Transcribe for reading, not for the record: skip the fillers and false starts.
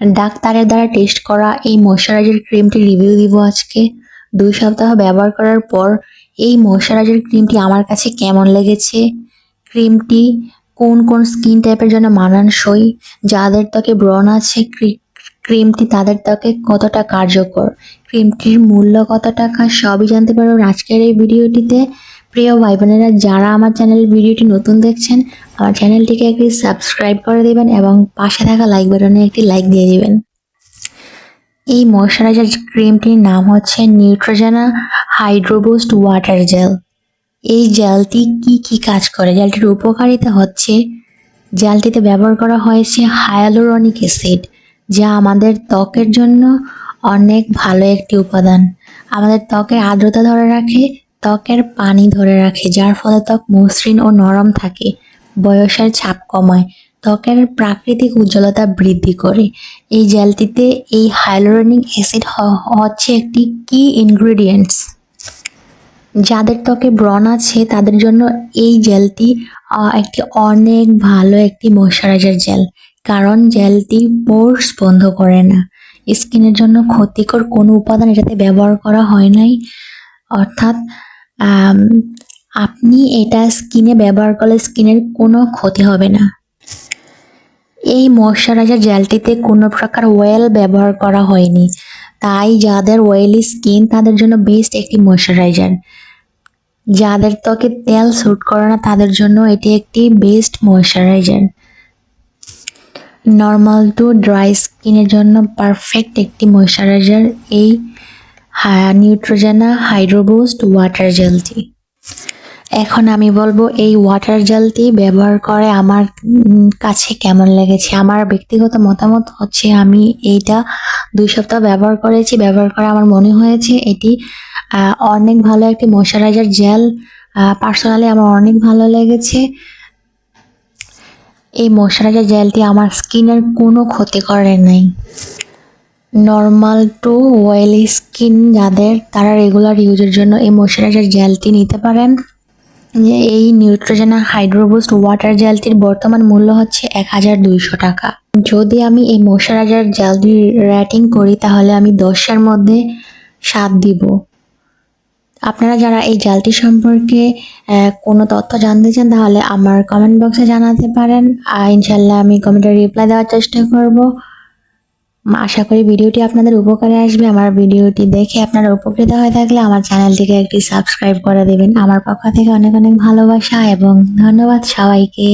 ডাক্তারের দ্বারা টেস্ট করা এই ময়শ্চারাইজার ক্রিমটি রিভিউ দিব আজকে। 2 সপ্তাহ ব্যবহার করার পর এই ময়শ্চারাইজার ক্রিমটি আমার কাছে কেমন লেগেছে, ক্রিমটি কোন কোন স্কিন টাইপের জন্য মানানসই, যাদের ত্বকে ব্রণ আছে ক্রিমটি তাদের ত্বকে কতটা কার্যকর, ক্রিমটির মূল্য কত টাকা, সবই জানতে পারবেন আজকের এই ভিডিওটিতে। প্রিয় ভাই বোনেরা, যারা আমার চ্যানেলের ভিডিওটি নতুন দেখছেন, আমার চ্যানেলটিকে একটি সাবস্ক্রাইব করে দিবেন এবং পাশে থাকা লাইক বাটনে একটি লাইক দিয়ে দিবেন। এই ময়শ্চারাইজার ক্রিমটির নাম হচ্ছে নিউট্রোজেনা হাইড্রো বুস্ট ওয়াটার জেল। এই জেলটি কি কাজ করে? জেলটির উপকারিতা হচ্ছে জেলটিতে ব্যবহার করা হয়েছে হায়ালুরনিক অ্যাসিড, যা আমাদের ত্বকের জন্য অনেক ভালো একটি উপাদান। আমাদের ত্বকের আর্দ্রতা ধরে রাখে, ত্বকের পানি ধরে রাখে, যার ফলে ত্বক মসৃণ ও নরম থাকে, বয়সের ছাপ কমায়, ত্বকের প্রাকৃতিক উজ্জ্বলতা বৃদ্ধি করে। এই জেলটিতে এই হায়ালুরনিক অ্যাসিড হচ্ছে একটি কি ইনগ্রেডিয়েন্টস। যাদের ত্বকে ব্রণ আছে তাদের জন্য এই জেলটি একটি অনেক ভালো একটি ময়শ্চারাইজার জেল, কারণ জেলটি পোরস বন্ধ করে না। স্কিনের জন্য ক্ষতিকর কোনো উপাদান এটাতে ব্যবহার করা হয় নাই, অর্থাৎ আপনি এটা স্কিনে ব্যবহার করলে স্কিনের কোনো ক্ষতি হবে না। এই ময়শ্চারাইজার জেলটিতে কোনো প্রকার অয়েল ব্যবহার করা হয়নি, তাই যাদের অয়েলি স্কিন তাদের জন্য বেস্ট একটি ময়শ্চারাইজার। যাদের ত্বকে তেল স্যুট করে না তাদের জন্য এটি একটি best moisturiser. Normal to dry স্কিনের জন্য পারফেক্ট একটি ময়শ্চারাইজার এই নিউট্রোজেনা হাইড্রো বুস্ট ওয়াটার জেলটি। এখন আমি বলবো এই ওয়াটার জেলটি ব্যবহার করে আমার কাছে কেমন লেগেছে। আমার ব্যক্তিগত মতামত হচ্ছে আমি এইটা 2 সপ্তাহ ব্যবহার করেছি, ব্যবহার করে আমার মনে হয়েছে এটি অনেক ভালো একটি ময়শ্চারাইজার জেল। পার্সোনালি আমার অনেক ভালো লেগেছে। এই ময়শ্চারাইজার জেলটি আমার স্কিনের কোনো ক্ষতি করে নাই। নর্মাল টু অয়েলি স্কিন যাদের, তারা রেগুলার ইউজের জন্য এই ময়শ্চারাইজার জেলটি নিতে পারেন। এই নিউট্রোজেনা হাইড্রো বুস্ট ওয়াটার জেলটির বর্তমান মূল্য হচ্ছে 1200 টাকা। যদি আমি এই ময়শ্চারাইজার জেলটির রেটিং করি তাহলে আমি 10-এর মধ্যে 7 দিব। আপনারা যারা এই জেলটি সম্পর্কে কোনো তথ্য জানতে চান তাহলে আমার কমেন্ট বক্সে জানাতে পারেন, ইনশাল্লাহ আমি কমেন্টে রিপ্লাই দেওয়ার চেষ্টা করব। আশা করি ভিডিওটি আপনাদের উপকারে আসবে। আমার ভিডিওটি দেখে আপনারা উপকৃত হয়ে থাকলে আমার চ্যানেলটিকে একটি সাবস্ক্রাইব করে দেবেন। আমার পক্ষ থেকে অনেক অনেক ভালোবাসা এবং ধন্যবাদ সবাইকে।